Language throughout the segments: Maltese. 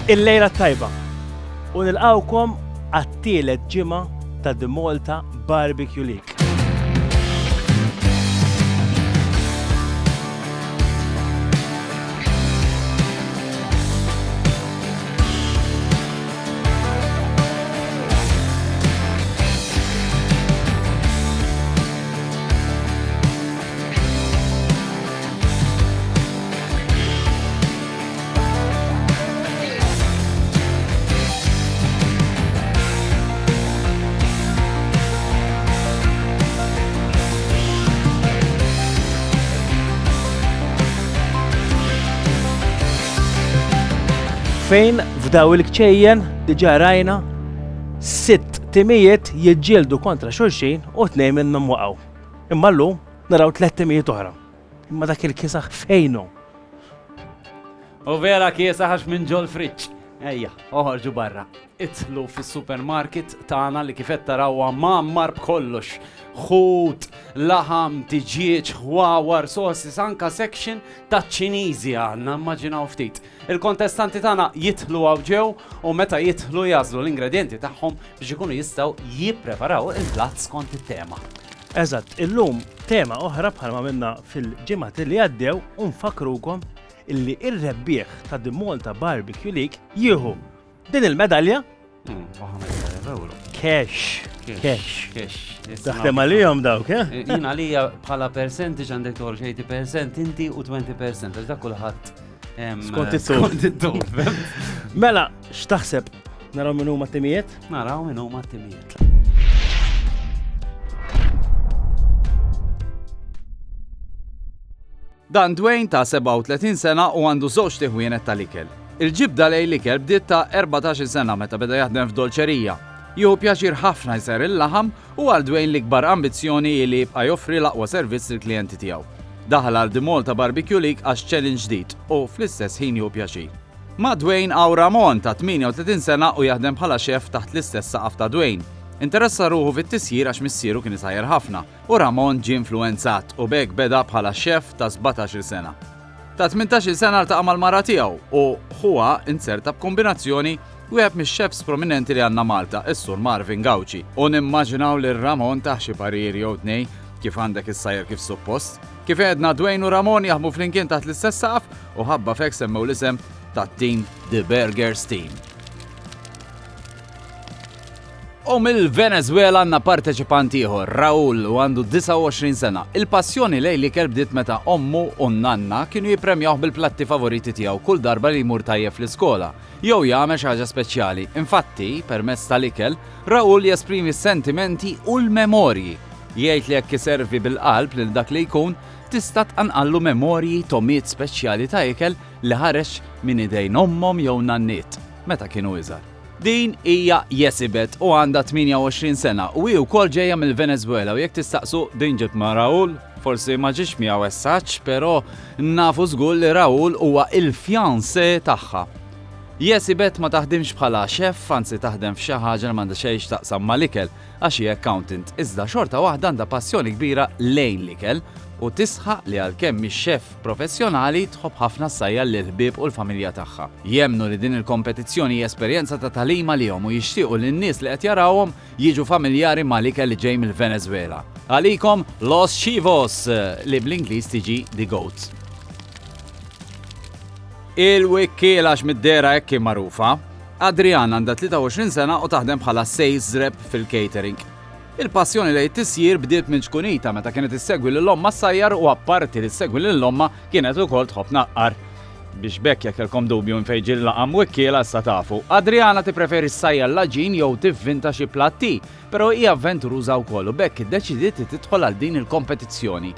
Il-lejla tajba u nilqawkom għat-tielet ġimgħa ta' The Malta Barbecue League. Fejn f'daw il-kċejjen diġà rajna 6 timijiet jiġġieldu kontra xulxin u 2 minnhom waqgħu. Imma llum naraw 3 timijiet oħra. Imma dak il-kiesaħ fejnu. U vera kiesaħ minn ġol friċ. Ejja, oħorġu barra. Itlu fis-supermarket tagħna li kif qed tarawha mammar b'kollox. Ħut, laħam, tiġieġ, ħwawar, sosis, anka section ta' ċiniżi għandna, immaġinaw ftit. Il-kontestanti tagħna jitlu għaw ġew u meta jitlu jażlu l-ingredjenti tagħhom biex ikunu jistgħu jippreparaw il-platt skont it-tema. Eżatt, illum tema oħra bħalma minna fil-ġimgħat li għaddew u nfakrukom illi ir-rebbieħ ta' The Malta Barbecue League jieħu din il-medalja cash. Taħdem għalihom dawk, Jien għalija bħala percentage għandek toħroġ 80% inti u 20% għax dak kulħadd skont it-tul. Mela, x'taħseb? Naraw min huma t-timijiet? Naraw min huma t-timijiet. Dan Dwayne ta' 37 sena u għandu żewġ tiħwienet tal-ikel. Il-ġibda lejn l-ikel bdiet ta' 14 sena meta beda jaħdem f'dolċerija. Jieħu pjaċir ħafna jser il-laħam u għal Dwayne l-ikbar ambizzjoni li jibqa' joffri l-aqwa servizz lill-klijenti tiegħu. Daħal għal The Malta Barbecue League għax challenge ġdid u fl-istess ħin jieħu pjaċir. Ma' Dwayne għaw Ramon ta' 38 sena u jaħdem bħala xef taħt l-istess saqaf ta' Dwayne. Interessa ruħu fit-tisjir għax missieru kien isajjer ħafna u Ramon ġie influenzat u bekk beda bħala xef ta' 17 sena. Ta' 18 sena ltaqa' mal-mara tiegħu u huwa inserta b'kombinazzjoni wieħed mix-chefs prominenti li għandna Malta, is-Sur Marvin Gauci. U nimmaġinaw li Ramon taħ xi parir jew tnejn kif għandek is-sajjer kif suppost. Kif għedna Dwayne u Ramon jaħdmu flimkien taħt l-istess saqaf u ħabba fek semmew l-isem tat-tim The Burgers Team. U mill-Venezuela għandna parteċipant ieħor, Raul, u għandu 29 sena. Il-passjoni lejn l-ikel bdiet meta ommu u nanna kienu jippremjawh bil-platti favoriti tiegħu kull darba li jmur tajjeb fl-iskola. Jew jagħmel xi ħaġa speċjali. Infatti, permezz tal-ikel, Raul jesprimi s-sentimenti u l-memorji. Jgħid li jekk iservi bil-qalb lil dak li jkun, tista' tqanqallu memorji tomiet speċjali ta' ikel li ħareġ minn idejn ommhom jew nanniet meta kienu iżgħar. Din hija Jesibet u għandha 28 sena u hi wkoll ġejja mill-Venezuela u jekk tistaqsu din ġiet ma' Raul, forsi ma ġiex miegħu essaġġ, però nafu żgur li Raul huwa il-fjanse tagħha. Jesibet ma taħdimx bħala chef, anzi taħdem f'xi ħaġa li m'għandha xejn taqsam mal-ikel għax hi accountant, iżda xorta waħda għandha passjoni kbira lejn l-ikel u tisħaq li għalkemm mix-chef professjonali tħobb ħafna ssajja lill-ħbieb u l-familja tagħha. Jemmnu li din il-kompetizzjoni hija esperjenza ta' tagħlima lihom u jixtiequ li n-nies li qed jarawhom jiġu familjari mal-ikel li ġej mill-Venezuela. Għalikom Los Chivos li bl-Ingliż tiġi The Goats. Il-wikkiel għax mid-dera hekk magħrufa, Adriana għandha 23 sena u taħdem bħala sales rep fil-catering. Il-passjoni li t-tisjir bdiet minn ġkunita meta kienet issegwi lill-omma s-sajjar u apparti li issegwi lill-omma kienet ukoll tħobb naqqar. Biex bekk jekk kelkom dubju nfejġi l-laqam wikkiela issa tafu. Adriana tippreferi s-sajjar laġin jew tivvinta xi platti, però hija avventuruża wkoll u bekk iddeċidiet li tidħol għal din il-kompetizzjoni.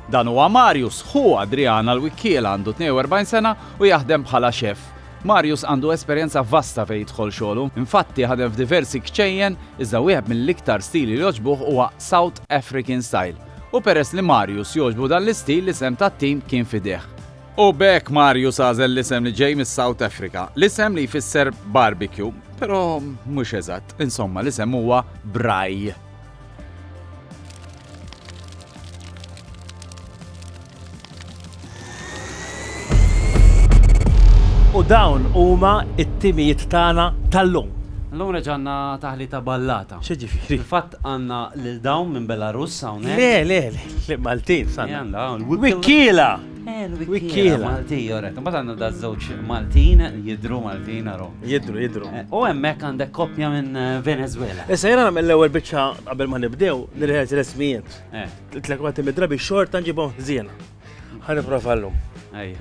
Dan huwa Marius, hu Adriana l-wikkiela għandu 42 sena u jaħdem bħala chef. Marius għandu esperjenza vasta fejn jidħol xogħlu, infatti ħadem f'diversi kċejjen iżda wieħed mill-iktar stili li jogħġbuh huwa South African style. U peress li Marius jogħġbu dan l-istil l-isem tat-tim kien fideh. U bekk Marius għażel l-isem li ġej mis-South Africa, l-isem li jfisser barbecue, però mhux eżatt, insomma l-isem huwa Braj. U dawn huma it-timijiet tagħna tal-lum. L-lum reġanna taħlita ballata. X'ġifieri? Il-fatt għanna l-dawn minn Belarus hawnhekk. Le, Maltin, sanna. Janna, Wikkiela! Wikkila. Malti, jorek. Mbagħad għandna da żewġ Maltin, jidru Maltin aro. Jidru. U hemmhekk għandek koppja minn Venezuela. Issa jena nagħmel l-ewwel biċċa qabel ma nibdew nirħet l-ismijiet. Tlek waqt midrabi xorta nġibhom żiena. Ħaniprofa llum. Ejja.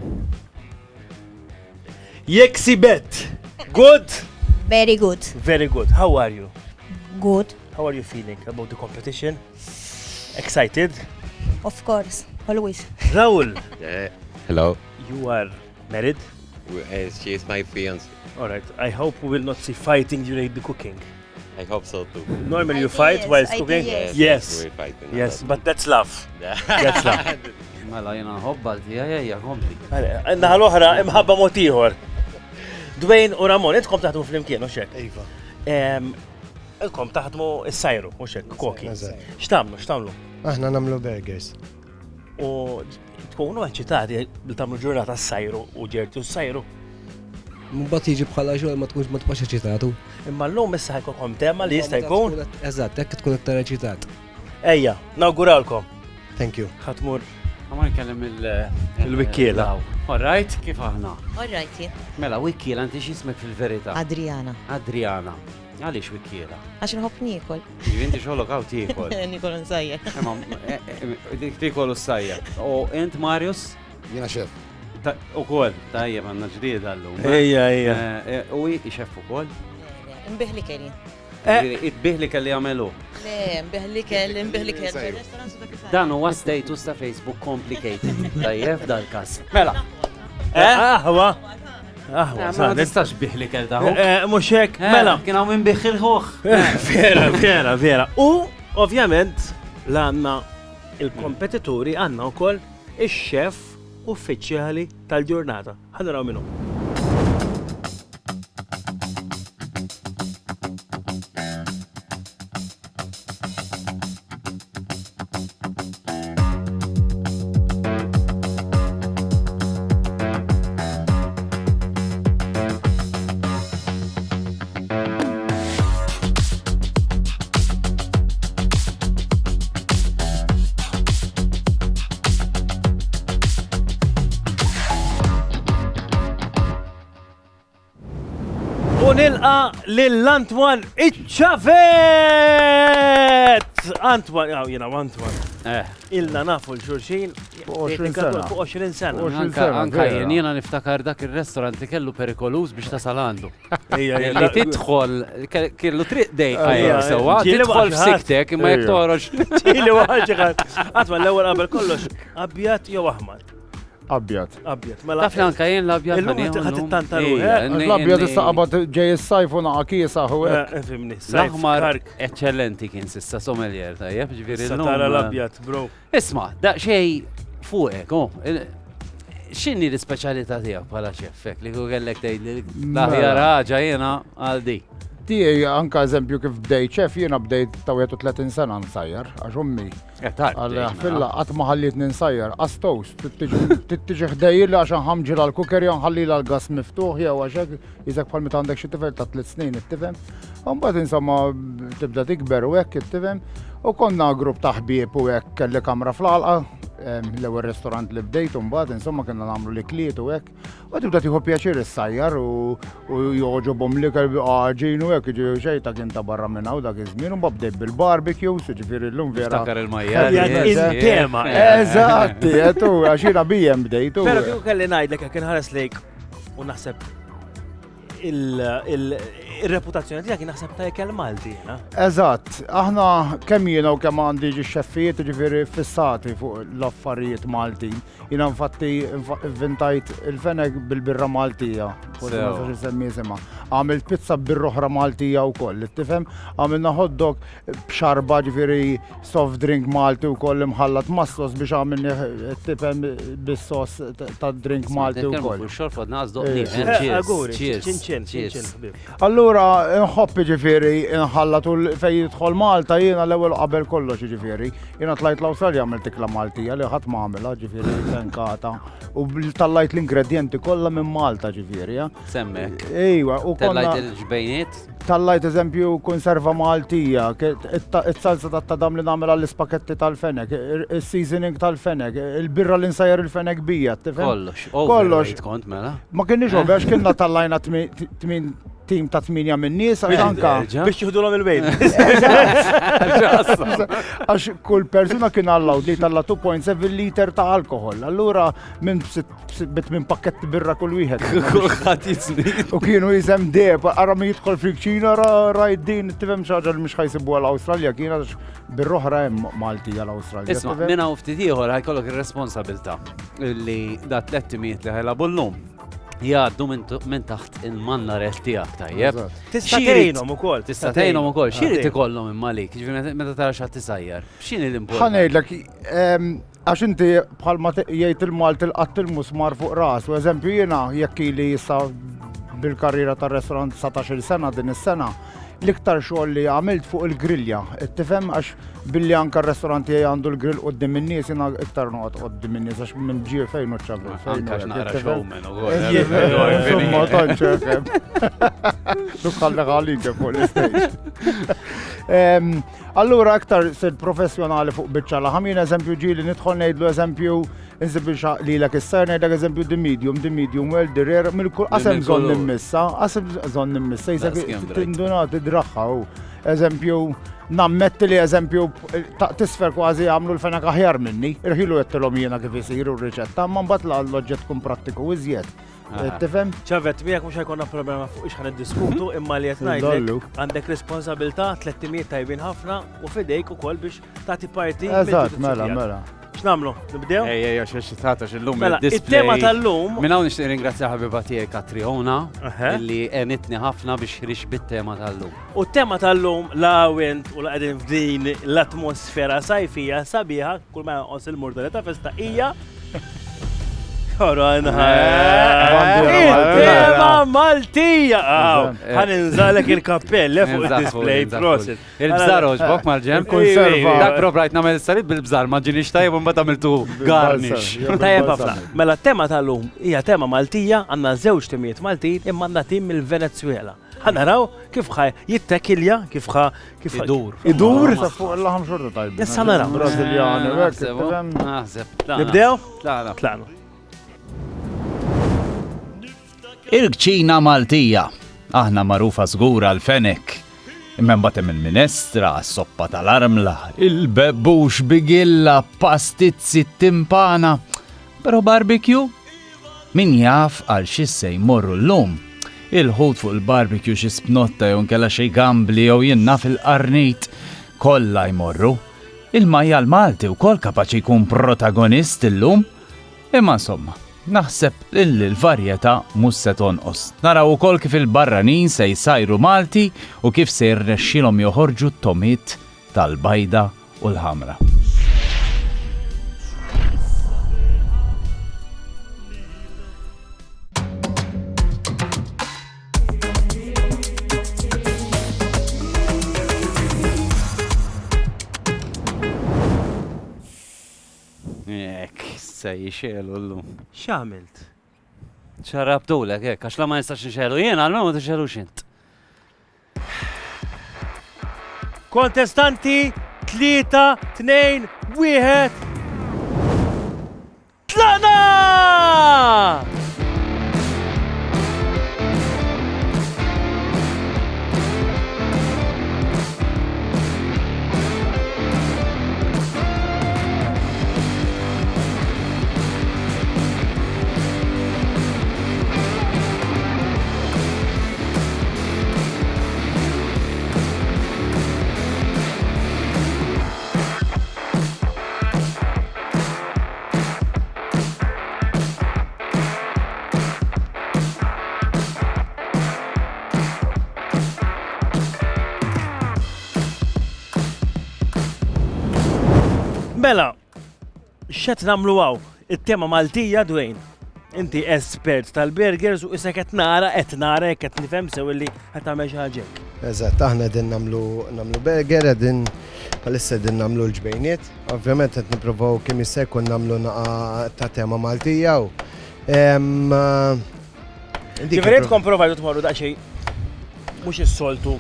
Jeksibet. Good. Very good. Very good. How are you? Good. How are you feeling about the competition? Excited? Of course. Always. Raul, Hello. you are married? She is my fiance. All right. I hope we will not see fighting during the cooking. I hope so too. Normally you I fight think while yes, I cooking? think Yes. We're fighting. Yes, but that's love. That's love. Mela jena hobbal tija kompli. Naħa l-oħra imħabba mod ieħor. Dwayne u Ramon, intkom taħdmu fl-imkien, u xek? Iva. Intkom taħdmu s-sajru, u xek, koki. Eżatt. Xtamlu? Aħna namlu burgers. U tkunu għanċitati li tamlu ġurnata s-sajru u ġerti s-sajru. Mbagħad jiġi bħala xogħol ma tkunx ma tibqax eċitat. Imma l-lum issa ħajkolkom tema li jista' jkun. Eżatt, hekk tkun iktar eċitat. Ejja, nawguralkom. Thank you. Ħatmur Għamma nkellem Il-wikkiela. All right, kif aħna? All right. Mela, wikkiela inti x'ismek fil-verità? Adriana. Adriana. Għaliex wikkiela? Għax nħobb nikol. Inti xogħolok hawn tiekol. Nikol nsajja. Dik tikol u sajja. U int Marius? Jena xef. U kol, tajjeb għanna ġdid għallum. Ejja. U ixef u kol? Nbiħli kelli. Itbiħli kelli għamelu. Le, nbiħli kelli. Dan huwa status ta' Facebook complicated. Tajjeb dal-kas. Mela. Aħwa. Ma tistax biħli kell daħu. Mux hekk, mela. Kien hawn minn biħ il-ħuħ. Vera. U ovvjament l-għanna il-kompetituri għanna u koll il-xef uffiċjali tal-ġurnata. Ħanaraw minnu. U nilqa lill-Antwan Iċċavet! Antwan, jena Antwan. Ilna nafu l-xurxin. Fuq 20 sena. Anka jena niftakar dak il-restorant li kellu perikolus biex tasal għandu. Li tidħol, kellu triq dejqa sewa, tidħol f'siktek imma jek toħroġ. Ġili waħġiħat. Għatman l-ewel qabel kollox, abjat jew aħmar. Abjad. Taf li anka jen l-abjad ħatittantaru. L-abjad istaqbad ġej s-sajf u naqa kiesa u Fimni, L-aħmar eccellenti kien sissa sommelier tajjeb, ġviri Satara l-abjad, bro. Isma, da xej fuqek, xinni l-speċalità tijak bħala ċeffek li kellek tgħid li l-aħjar ħaġa jena għal di. Tijaj anka eżempju kif bdejt ċef jena bdejt ta' 30 sena nsajjar, għax ummi. Filla qatt ma ħallit ninsajjar, għastos, tittiġi ħdejjilli għaxan ħamġir għal-kukerja nħallila l-gas miftuħ jew għaxek, jizek bħal meta għandek xi tifel ta' 3 snin it-tifhem. Mbagħad insomma tibda tikber u hekk it-tifhem. U konna grupp ta' ħbieb u hekk kelli kamra fl-għalqa, l-ewwel ristorant li bdejt u mbagħad insomma kienna nagħmlu l-ikliet u hekk. U tibda tieħu pjaċir is-sajjar u joġobhom l-ikel ġin u hekk jiġu xejn ta' kien ta' barra minn hawn dak iż-żmien u mbagħad bdejt bil-barbecue, jiġifieri llum vera. Ftakar il-majjar. Intema. Eżatt, tu għaxina bijem bdejt. Pero kieku kelli ngħidlek jekk inħares lejk u naħseb il-reputazzjoni tiegħek naħseb ta' ikel Malti. Eżatt, aħna kemm jiena u kemm għandi xeffijiet ġifieri fissati fuq l-affarijiet Malti. Jiena infatti inventajt il-fenek bil-birra Maltija. Għamilt pizza bir-roħra Maltija wkoll, tifhem? Għamilna hot dog b'xarba ġifieri soft drink Malti wkoll imħallat massos biex għamilni tifhem bis-sos ta' drink Malti wkoll. Xorfod naqsdoq Cheers. Allura allura nħobb ġifieri inħalla tul fejn jidħol Malta jiena l-ewwel qabel kollox ġifieri. Jiena tlajt l-Awstralja għamilt ikla Maltija li ħadd ma għamilha ġifieri tenkata. U tallajt l-ingredjenti kollha minn Malta ġifieri. Semmek. Ejwa, u Tellajt il-ġbejniet? tallajt eżempju konserva Maltija, it-salsa tat-tadam li nagħmel għall-ispaketti tal-fenek, il-seasoning tal-fenek, il-birra li nsajjar il-fenek bija, tifhem? Kollox. Kollox. Kont mela. Ma kienniex għax kienna tallajna tim ta' 8 minn nies anka. Biex jieħdulhom il-bejt. Għax kull persuna kien allaw li talla 2.7 liter ta' alkohol. Allura minn pakketti birra kull wieħed. Kulħadd jisnid. U kienu jisem deb, ara mi jidħol fil-ċina rajd din tifhem xaġa li mhux ħajsibu għall-Awstralja kien għax bir-roħra hemm Malti għall-Awstralja. Isma' minna u ftit ieħor ħajkollok ir-responsabilità li da 300 li ħajlabulhom jgħaddu minn taħt il-manna reħ tiegħek tajjeb. Tista' tgħinhom ukoll. Tista' tgħinhom ukoll. X'irid ikollhom imma lik, ġifieri meta tara x'għad tisajjar. X'inhi l-import? Ħanejdlek, għax inti bħalma jgħid il-Malt il-qatt il-musmar fuq ras, u eżempju jiena jekk ili issa bil-karriera tar-restorant 19 sena din is-sena, l-iktar xogħol li għamilt fuq il-grillja. Tifhem għax billi anke r-restoranti għandu l-grill qudiem in-nies jiena iktar noqgħod qudiem in-nies għax minn ġie fejn u ċabel. Anke għax naqra showman Insomma tonċekem. Dukħallek għalik fuq l-istage. Allura aktar sid professjonali fuq biċċa laħam jien eżempju ġieli nidħol ngħidlu eżempju insib lilek is-ser ngħidlek eżempju the medium well, the rare mill-kull qasem bżonn nimmissa, qasem bżonn nimmissa jisek tinduna tidraħħa. Eżempju nammetti li eżempju tisfer kważi għamlu l-fenek aħjar minni, irħilu jettilhom jiena kif isiru r-riċetta, ma mbagħad l-oġġett tkun prattiku iżjed. Tifhem? ċavet, miegħek mhux ħajkonna problema fuq ix ħaniddiskutu imma li qed ngħidlek għandek responsabilità 300 tajbin ħafna u fidejk ukoll biex tagħti parti. Eżatt, mela. X'namlu? Nibdew? Ejja, x'tata x'illum Mela, il-display. it-tema tal-lum. Minn hawn nixtieq ringrazzja ħabiba tiegħi Katriona illi għenitni ħafna biex rix bit-tema tal-lum. U t-tema tal-lum lawent u laqdin f'din l-atmosfera sajfija sabiħa kull ma jonqos il-murdoli ta' festa hija Korona. Il-tema Maltija. Ħaninżalek il-kappelle fuq il-display prosit. Il-bżar oġbok mal-ġem. Konserva. Dak proprajt namel salit bil-bżar, ma ġinix tajb un bat għamiltu garnish. Tajjeb ħafna. Mela t-tema tal-lum hija tema Maltija, għandna żewġ timijiet Maltin imma għandna tim mill-Venezuela. Ħanaraw kif ħaj jittekilja, kif Idur. Idur? Sa fuq l-ħam xorta tajb. Issa naraw. Brażiljani, Naħseb. Nibdew? Tlaqna. Il-kċina Maltija, aħna marufa żgura l-fenek. Imman batem il-minestra, soppa tal-armla, il-bebbux bigilla, pastizzi timpana. Pero barbecue? Min jaf għal xisse jmorru l-lum. Il-ħut fuq il-barbecue xi spnotta jew kella xi gambli jew jinna fil-qarnit kollha jmorru. Il-majjal Malti wkoll kapaċi jkun protagonist illum. Imma insomma, naħseb illi l-varjetà mhux se tonqos. Naraw ukoll kif il-barranin se jsajru Malti u kif se jirnexxilhom joħorġu t-tomit tal-bajda u l-ħamra. Se jixielu l-lum. X'għamilt? ċarabdulek, għax la ma nistax nixelu jena, għal-ma tixelu xint. Kontestanti 3, 2, 1. Tlaqna! Mela, x'qed nagħmlu hawn? It-tema Maltija dwejn. Inti espert tal-burgers u issa qed nara qed nifhem sew li qed tagħmel xi ħaġa. Eżatt, aħna din namlu burger, din palissa din namlu l-ġbejniet. Ovvjament qed nippruvaw kemm jista' jkun namlu naqa ta' tema Maltija u Differentkom provajdu tmorru daqsxejn mhux is-soltu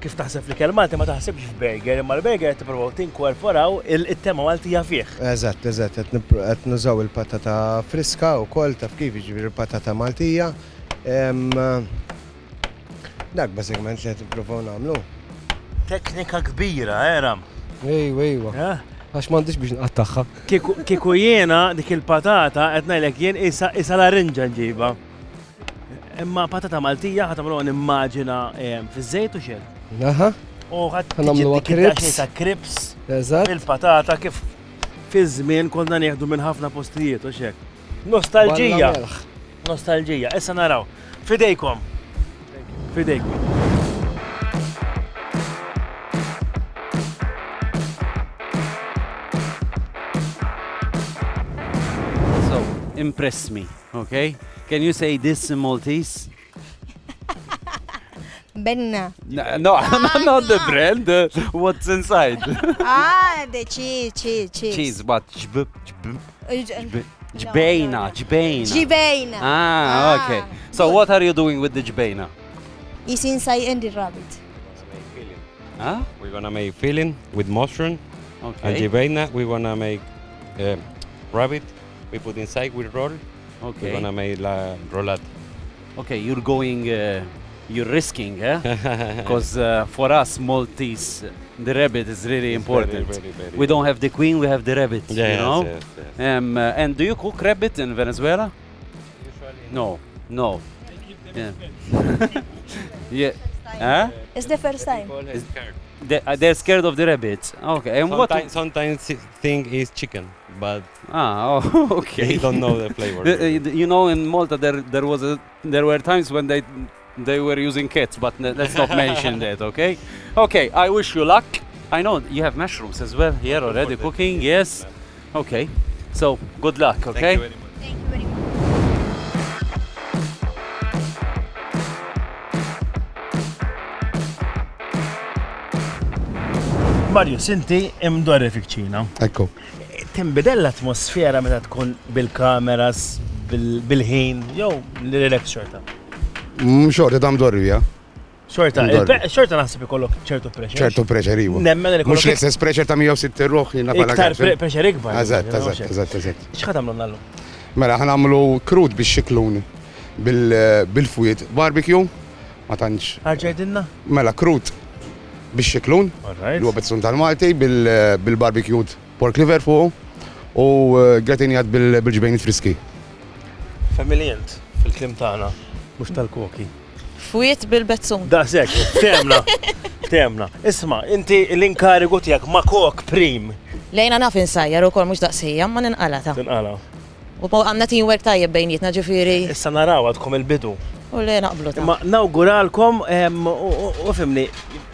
kif taħseb li kell Malti ma taħsibx f'burger, imma l-burger qed tippruvaw tinkorporaw it-tema Maltija fih. Eżatt, qed nużaw il-patata friska wkoll taf kif jiġifieri il-patata Maltija. Dak bażikament li qed nippruvaw nagħmlu. Teknika kbira, Ram. Ejwa. Għax m'għandix biex nqattaħħa. Kieku jiena dik il-patata qed ngħidlek jien isa larinġa nġiba. Imma patata Maltija ħadd tagħmluha nimmaġina fiż-żejt u xejn. Aha. U ħadd Nagħmluha crips. Crips. Eżatt. Il-patata kif fi żmien konna nieħdu minn ħafna postijiet u xek. Nostalġija. Nostalġija. Issa naraw. Fidejkom. Fidejkom. So, impress me, okay? Can you say this in Maltese? Benna. No, not the brand. What's inside? The cheese. Cheese, what? J- Jbeina. Jbeina. Okay. So what are you doing with the jbeina? It's inside in the rabbit. Huh? We're gonna make filling with mushroom. And Okay. jibeina, we're gonna make rabbit. We put inside with roll. We're Okay. gonna make la rollad. Okay, you're going, you're risking, eh? Because for us Maltese, the rabbit is really important. Very We don't have the queen, we have the rabbit, Yes, you know? yes. And do you cook rabbit in Venezuela? No. Yeah. Yeah. Huh? It's the first time. They're scared of the rabbit. Okay. And Sometimes think it's chicken, but Oh, okay. they don't know the flavor. You know, in Malta there were times when they were using cats, but let's not mention that, okay? Okay, I wish you luck. I know you have mushrooms as well here already cooking, yes? Okay, so good luck, okay? Thank you very much. Thank you very much. Marius, inti imdorri fik ċina. Ekku. Timbidel l-atmosfera meta tkun bil-kameras, bil-ħin, jew l-relax xorta. Xorta dam dorrija. Xorta, Imdorri. xorta naħseb ikollok ċertu pressure. ċertu preċer iwa. Nemmen li Mux kollok l-istess preċer ta' 160 ruħ jina pala iktar għarfil. pressure ikbar. Eżatt. X'ħad għamlu nallu? Mela ħanamlu krud biex xiklun bil-fwiet. Barbecue, ma tantx. Ħarġajdinna? Mela krud biex xiklun, Alright. l-huwa bezzun tal-Malti bil-barbecued pork liver fuq u gratinjat bil-ġbejnit friski. Familjent fil-klim tagħna, mhux tal-koki. Fwiet bil-bezzun. Da sekk, temna. Isma, inti l-inkarigu tiegħek ma' kok prim. Lejna naf insajjar ukoll mhux daqsija, ma ninqalata. Tinqala. U għandna teamwork tajjeb bejnietna ġifieri Issa naraw għadkom il-bidu. u le naqblu ta'. Ma nawguralkom u fimni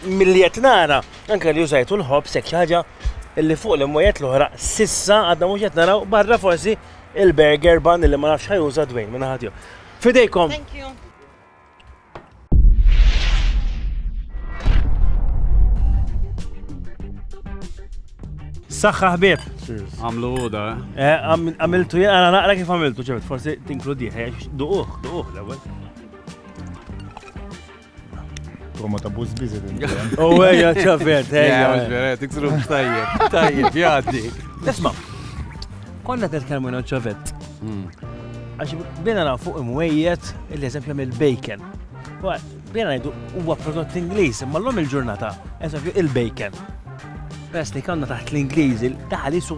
milli qed nara anke li użajtu l-ħobb sekk xi ħaġa illi fuq l-imwiet l-oħra sissa għadna mhux qed naraw barra forsi il-burger bun illi ma nafx ħajuża Dwayne minn ħadd Fidejkom. Thank you. Saħħa ħbieb. Għamlu da. Għamiltu jien għana naqra kif għamiltu ċebet, forsi tinkludi duquh l-ewwel. Koma ta' buzz bizit. U għeja ċafet, Tiksru tajjeb, jaddi. Isma, konna t-tkelmu jena ċafet. Għax bina na fuq imwejjet il-eżempju mill-bacon. Bina najdu huwa prodott Ingliż, imma l-lum il-ġurnata, eżempju il-bacon. Best li konna taħt l-Ingliżi, taħli su.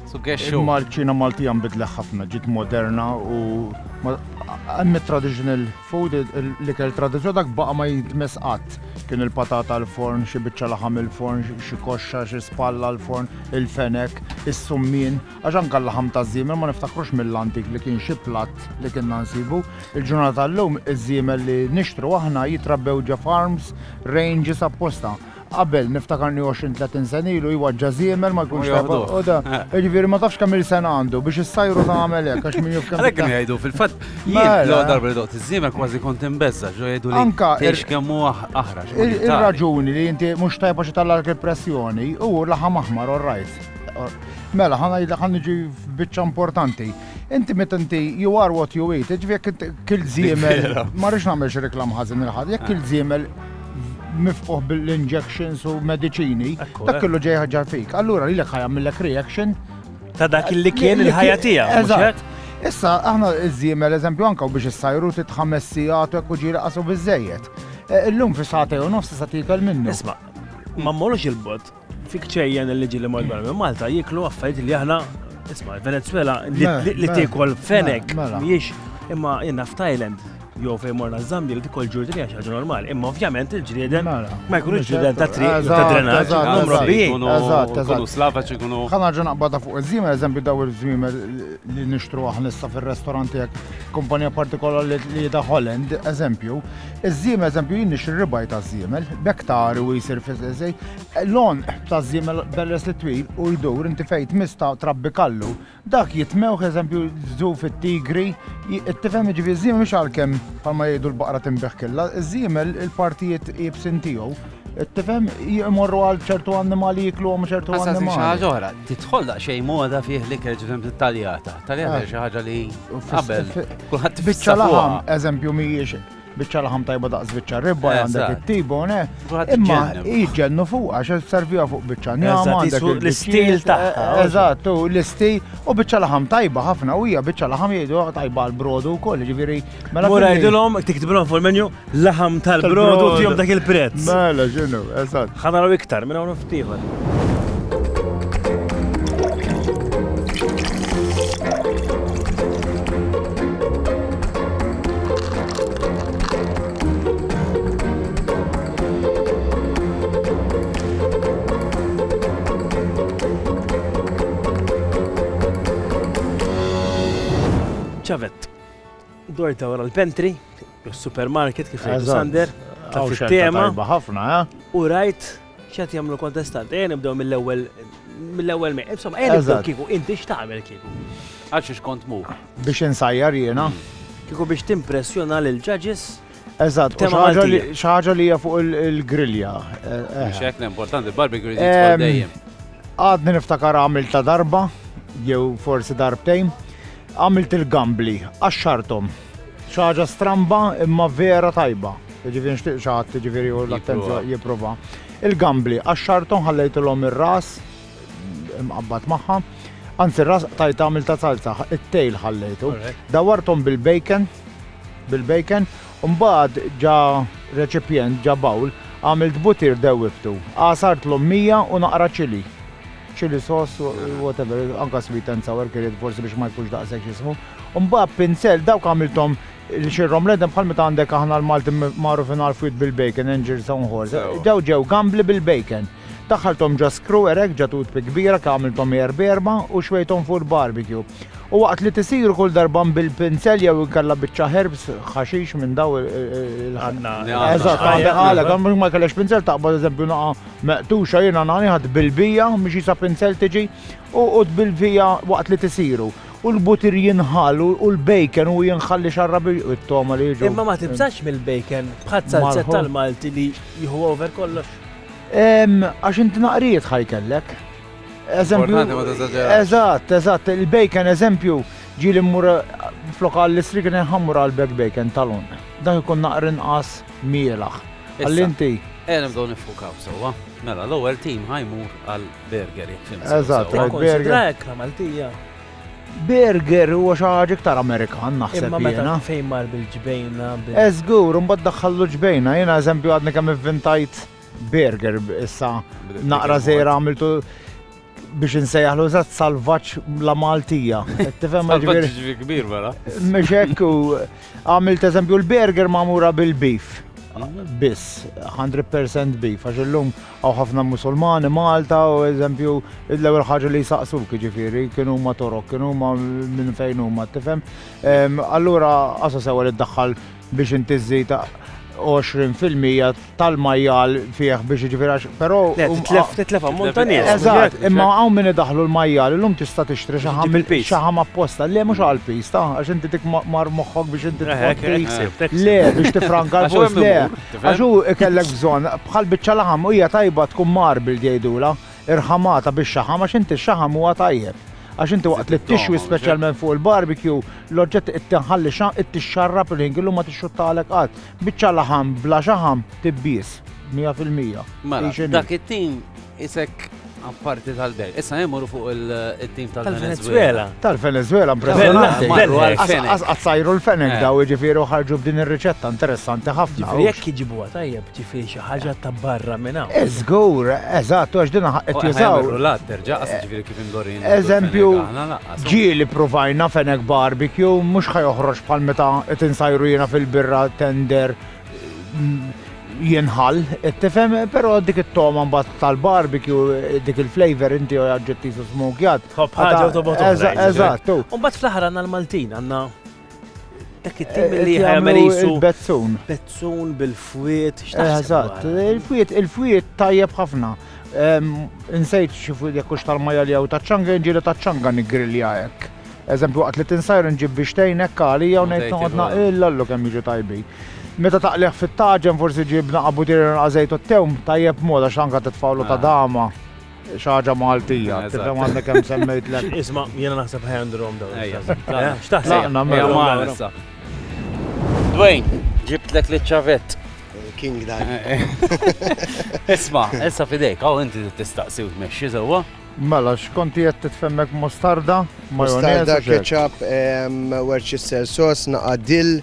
Su għexxu. Il-Malċina Maltija mbidla ħafna, ġit moderna u għammi traditional food, l-ikel tradizjon dak baqa ma jitmes qatt. Kien il-patata l-forn, xi biċċa laħam il-forn, xi koxxa, xi spalla l-forn, il-fenek, is-summin. Għax anke l-laħam ta' żiemel ma niftakrux mill-antik li kien xi platt li kienna nsibu. Il-ġurnata llum iż-żiemel li nixtru aħna jitrabbew ġa farms, ranges apposta. qabel niftakarni 20-30 sen ilu jwaġġa żiemel ma jkunx jafdu. u da. Ġifieri ma tafx kemm il-sena għandu biex issajru tagħmel hekk għax min juf kemm. Għalek jgħidu fil-fatt, jien Mela. l darba li doqt iż-żiemel kważi kont imbezza, ġo jgħidu li Anka tgħix kemm hu aħraġ. Il-raġuni li inti mhux tajba xi tallak il-pressjoni u laħam aħmar all-right. Mela, ħan niġi biċċa importanti. Inti meta inti you are what you eat, ġifieri jekk kill żiemel, ma rridx nagħmel xi reklam ħażin il-ħadd, jekk kill żiemel mifquh bil-injections u mediċini, dak kollu ġej ħaġa fik. Allura lilek ħajamillek reaction. Ta' dak li kien il-ħajja tiegħek. mhux Eżatt. hekk? Issa, aħna iż-żiemel eżempju anka biex issajru titħames sigħat u hekk u ġiri qasu biżejjed. Illum fi sa'tej u nofs tista' tikel minnu. Isma', ma mmorrux il-bot. Fik ċejjen li ġi li mort barra minn Malta jiklu affarijiet li aħna isma' Venezuela li tikol fenek mhijiex imma jenna f'Thailand jew fejn morna Zambja li tikol ġurdin hija xi ħaġa normali. Imma ovvjament il-ġrieden ma jkunux ġrieden ta' triq ta' drenaġġ, numru kbir. Kunu slavaċ ikunu. Ħana ġa naqbada fuq iż-żiemel, eżempju daw il-żiemel li nixtru aħna issa fir-restoranti jekk kumpanija partikolari li ta' Holland, eżempju, iż-żiemel eżempju jien nixtri ribaj ta' żiemel, bektari u jsir fiżej. Lon ta' żiemel belles li twil u jdur inti fejn tmista trabbi kallu. Dak jitmewħ eżempju żu fit-tigri, tifhem ġifieri żiemel mhux għalkemm bħalma jgħidu l-baqra tinbeħ killa, iż-żiemel il-partijiet jibsin tiegħu. Tifhem jmorru għal ċertu annimali jikluhom ċertu Xi annimali. ħaġa oħra, tidħol daqsxejn moda fih li kell ġifhem taljata. Taljata hija xi ħaġa li qabel kulħadd Biċċa tifissa laħam, fuqha. eżempju mhijiex biċċa laħam tajba daqs biċċa ribba għandek Eżatt. it-tibone, Kulħadd imma iġġennem. jiġġennu fuqha għax serviha fuq biċċa njama Eżatt, għandek jisu l-istil il-biċċiet, tagħha. Eżatt, u l-istil u biċċa laħam tajba ħafna u hija biċċa laħam jgħidu tajba għall-brodu wkoll, ġifieri mela. Mura jgħidulhom tiktibulhom fuq il-menju laħam tal-brodu u tihom dak il-prezz. Mela ġinu, eżatt. Ħanaraw iktar minn hawn ftieħor. ċavet, dorta wara l-pentri, il-supermarket kif jgħidu Eżatt. Sander, ta' Għaw fit-tema, tajba ħafna, u rajt x'qed jagħmlu kontestanti. Nibdew mill-ewwel me. Insomma, nibdew Eżatt. kieku inti x'tagħmel kieku. Għax kont mu. biex insajjar jiena. Kieku biex timpressjona lil judges. Eżatt, u Tema xi ħaġa li hija fuq il-grilja. Biex hekk l-importanti, barbecue jrid Em, jidħol dejjem. Għadni niftakar għamilt ta' darba, jew forsi darbtejn, għamilt il-gambli, għaxxartom. ċaġa stramba imma vera tajba. Ġifiri nxtiq xaħat, ġifiri u l-attenzja jiprofa. Il-gambli, għaxxartom ħallejtilhom ir-ras, imqabbat maħħa, anzi ir-ras tajt għamil ta' salsa, it-tejl ħallejtu. Dawartom bil-bacon, mbagħad ġa reċipjent, ġa bawl, għamilt butir dewwibtu, għasart l-100 u naqra ċili. Chili sauce, whatever, anka sweet and sour, kienet forsi biex ma jkunx daqshekk jismu. Mbagħad pinsel dawk għamilthom xirrom ledem bħal meta għandek aħna l-Malti magħrufin għal-fwit bil-bacon, engines un horse. Daw ġew gambli bil-bacon. Daħħalthom ġa screwerek, ġa toothpick kbira, għamilthom erba u xwejthom fuq il-barbecue. U waqt li tisiru kull darba bil-pinsel jew inkella biċċa herbs ħaxix minn daw Eżatt, għandek għalek, għamil ma kellex pinsel taqbad eżempju naqa meqtuxa jiena nani ħad bil-bija biex jisa pinsel tiġi u bil-bija waqt li tisiru. U l-butir jinħal u l-bacon u jinħalli xarrabi u t-toma li jiġu. Imma ma tibżax mill-bacon bħat salzet tal-Malti li jieħu over kollox. Għax inti naqrijiet ħajkellek. Eżatt, il-bacon eżempju ġili mmur flokal l-istrik nħammur għal-back bacon talun. Dak ikun naqrin qas mielaħ. Għall-inti. Nibdew nifukaw sewwa. Mela, l-ewwel team ħajmur għal-burger jekk fimt. Eżatt, il-burger. Maltija. Burger huwa xi ħaġa iktar Amerikan naħseb Imma meta jiena. fejn mar bil-ġbejna. Eżgur, mbagħad daħħallu ġbejna, jiena eżempju għadni kemm ivvintajt burger issa naqra żejra għamiltu biex insejjaħlu eżatt salvaġġ la Maltija. Tifhem ġifieri. Salvaġġ kbir wara. Mhux hekk u għamilt eżempju l-burger magħmura bil-beef. Biss, 100% beef, għax illum għaw ħafna musulmani Malta u eżempju l-ewwel ħaġa li jsaqsuk ġifieri kienu huma torok, kienu huma minn fejn huma, tifhem. Allura qasa sewa li ddaħħal biex inti żżid 20% tal-majjal fih biex ġifiri pero. Le, titlef ammont ta' nies. Eżatt, imma għaw minn idaħlu l-majjal, l-lum tista' tixtri bil-pis. xaħam apposta. Le, mux għal-pis, għax inti tik mar moħħok biex inti Teksib. Le, biex tifranka Għaxu l-post, le. hemm imur, Għaxu kellek bżon, bħal biċċa laħam, u hija tajba tkun marbil jgħidula, irħamata biex xaħam, għax inti xaħam huwa tajjeb. Għax inti waqt li t-tixwi speċjalment fuq il-barbecue, l-oġġett it-tinħalli it-tixxarrab il-ħingillu ma tixxuttalek qatt. Biċċa laħam bla xaħam tibbis, 100%. Mela, dak it-tim isek apparti tal-bel. Issa jemmuru fuq il-tim tal-Venezuela. Tal-Venezuela, impressionanti. Marru għal-fenek. Għazzajru l-fenek daw ġifieri ħarġu b'din ir-riċetta interessanti ħafna. Ġifiri jekk jiġibuha tajjeb, ġifiri xi ħaġa ta' barra minn hawn. Eżgur, eżatt, għax din qed jużaw. Rullat, terġaqas ġifiri kif indorin. Eżempju, ġieli provajna fenek barbecue, mhux ħajoħroġ bħal meta qed insajru jiena fil-birra tender jinħall, tifhem, però dik it-toma mbagħad tal-barbecue, dik il-flavor inti aġġettiv smokjat. Hop ħaġa u tobot. Eżatt. U mbagħad fl-aħħar għandna l-Maltin, għandna dak it-tim li ħajamel jisu bezzun. Bezzun bil-fwiet. Eżatt, il-fwiet tajjeb ħafna. Insejt xifu jekkux tal-majja li għaw taċċanga, nġiri taċċanga niggrilja hekk. Eżempju, waqt li tinsajru nġib biex hekk għali jew ngħid noqgħodna illallu kemm jiġu tajbi. Meta taqliħ fit-taġen forsi ġibna qabutir għazejt u t-tewm tajjeb moda xanka t-tfawlu ta' dama xaġa Maltija. Tifhem għandna kemm semmejt l Isma' jiena naħseb ħajandrom daw. X'taħseb? Dwayne, ġibtlek li ċavett. King dan. Isma, issa fidejk, għaw inti tistaqsi u tmexxi sewwa. Mela, x'konti qed titfemmek mostarda, Mostarda, ketchup, Worcester sauce, naqadil,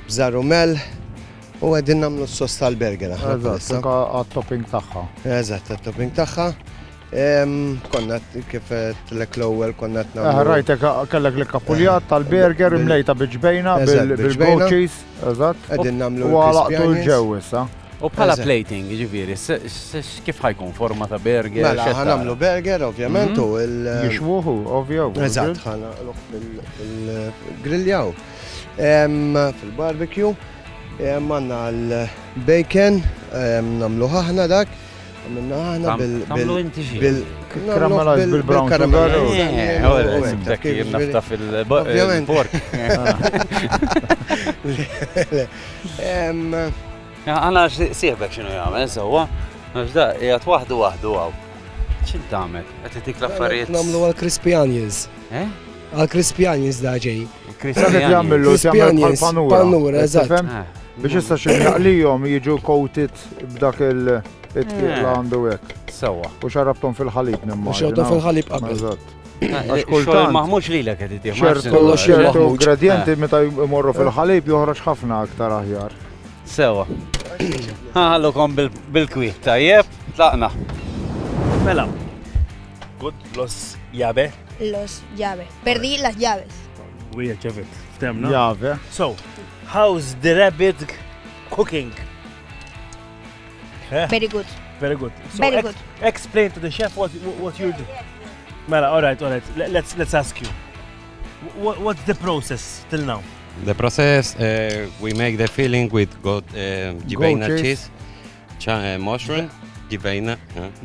bżarumel u għedin namlu s-sos tal-burger. Eżatt, għat-topping tagħha. Eżatt, għat-topping tagħha. Konna kif t-lek l-ewwel konna t-namlu. Rajtek kellek li kapuljat tal-burger imlejta biġbejna bil-goat cheese. Eżatt. Għedin namlu u għalaqtu l-ġew issa. U bħala plating, ġifiri, kif ħajkun forma ta' burger? Mela, ħanamlu burger, ovvjament, u Jixwuħu, ovvjaw. Eżatt, ħanamlu fil-grilljaw. Fil-barbecue, għanna l-bacon, namlu ħahna dak, għamilna ħahna Karamellize bil-brown sugar. Dak nafta fil-pork. Għana siħbek xinu jgħamil, sewa, għax da, jgħat wahdu għaw. ċin tamet? Għet jitik l-affarijiet? Namlu għal-crispy onions. Għal-crispy onions da ġej. Crispy onions, panura, eżatt. Biex issa xinjaqlijom jiġu coated b'dak il-tkiq għandu għek. Sewa. U xarabtom fil-ħalib nimma. U xarabtom fil-ħalib qabel. Xol maħmux li l-għek għedit ċertu gradienti meta jmorru fil-ħalib joħroġ ħafna aktar aħjar. Sewa. Ħallukom bil-kwiet, tajjeb, tlaqna. Mela, good, los llave. Los llaves. Perdí las llaves. Wija ċevit, ftemna? Jave. So, how's the rabbit cooking? Very good. Very good. So Very good. Explain to the chef what you do. Mela, all right. Let's ask you. What's the process till now? The process, we make the filling with Gibeina cheese, mushroom, Gibeina.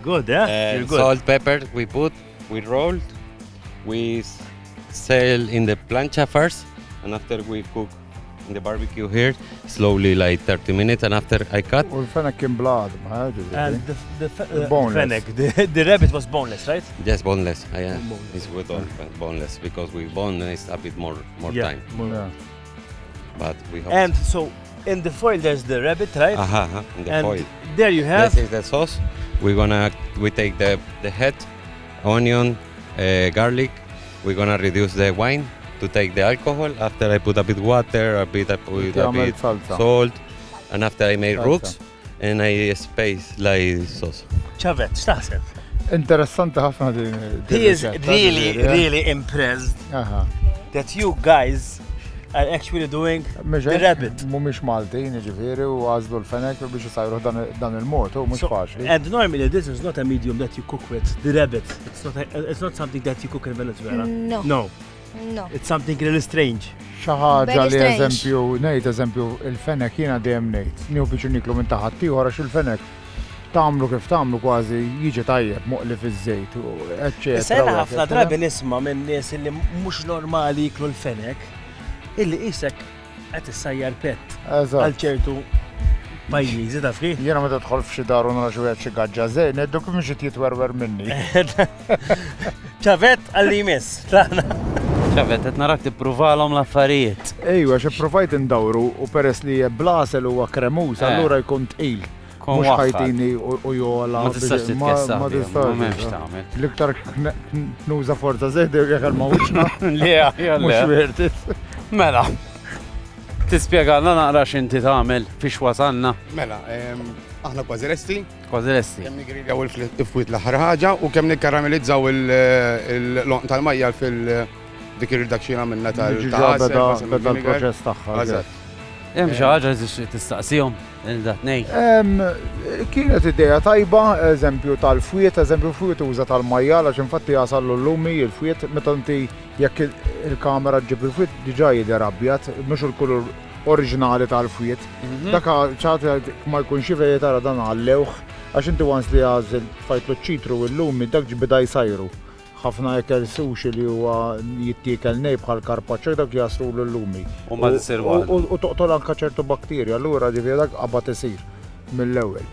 Good, yeah? You're good. Salt, pepper, we rolled, we sell in the plancha first, and after we cook in the barbecue here, slowly like 30 minutes, and after I cut. U l-fenek kien blad, And the boneless. fennec, the rabbit was boneless, right? Yes, boneless. Yeah, Boneless. it's with boneless because with bone it's a bit more time. But we hope. And so, in the foil there's the rabbit, right? In the And foil. there you have. This is the sauce. We take the head, onion, garlic. We're gonna reduce the wine to take the alcohol. After I put a bit water, a bit salt, and after I made rooks, and I space like sauce. ċavet, xtaħseb? Interessanti ħafna din. He is really impressed that you guys are actually doing the rabbit. Mumiex Maltin, ġifiri, u għazlu l-fenek biex jisajru dan il-mod, u mux faċli. And normally this is not a medium that you cook with, the rabbit. It's not something that you cook in Venezuela. No. No. No. It's something really strange. Xaħġa Very li strange. eżempju, nejt eżempju, il-fenek jiena dejjem nejt. Nieħu biex niklu minn taħat ieħor għax il-fenek tagħmlu kif tagħmlu kważi jiġi tajjeb moqli fiż-żejt u eċċetera. Issa jena ħafna drabi nisma' minn nies illi mhux normali jiklu l-fenek, illi qisek qed issajjar pett għal Eżatt. ċertu pajjiżi taf kif. Jiena meta tħol f'xi dar u nara xi wieħed xi gaġġa żejn, neddu kif mhux jitwerwer minni. ċavet għalli jmiss. ċavet, qed narak tippruvalhom l-affarijiet. Ejwa, xe provajt indawru u peress li blasel huwa kremuż, allura jkun tqil. Kon Mhux waħħad. ħajtini u jola. Ma tistax titkessa. Ma m'hemmx tistax. tagħmel. L-iktar nuża forza żejt jekk ma wiċċna. Le, Mhux wertit. Mela. Tispjegalna naqra x'inti tagħmel fiex wasalna. Mela, aħna kważi resti, Kważi lesti. kemm nigriljaw il-fwit l-aħħar ħaġa u kemm nikkaramellizzaw il-loqn tal-majja dik ir-ridaxxina minna Beda l-proċess tagħha. Eżatt. Hemm xi ħaġa li tistaqsihom il-datnej. Kienet idea tajba, eżempju tal-fwiet, eżempju fwiet uża tal-majja, għax infatti jasallu l-lumi, il-fwiet, meta inti jekk il-kamera ġib il-fwiet diġà jidher abjad, mhux il-kulur oriġinali tal-fwiet. Daka ċati ma jkunx xi tara dan għallewħ, għax inti wans li għażil fajtlu ċitru il-lumi, dak bida jsajru. ħafna ekel sushi li huwa jittiekel nej bħal karpaċċo dak jasru l-lumi. U ma tisir waħda. U toqtol anka ċertu bakterja, allura ġifieri dak qabad isir mill-ewwel.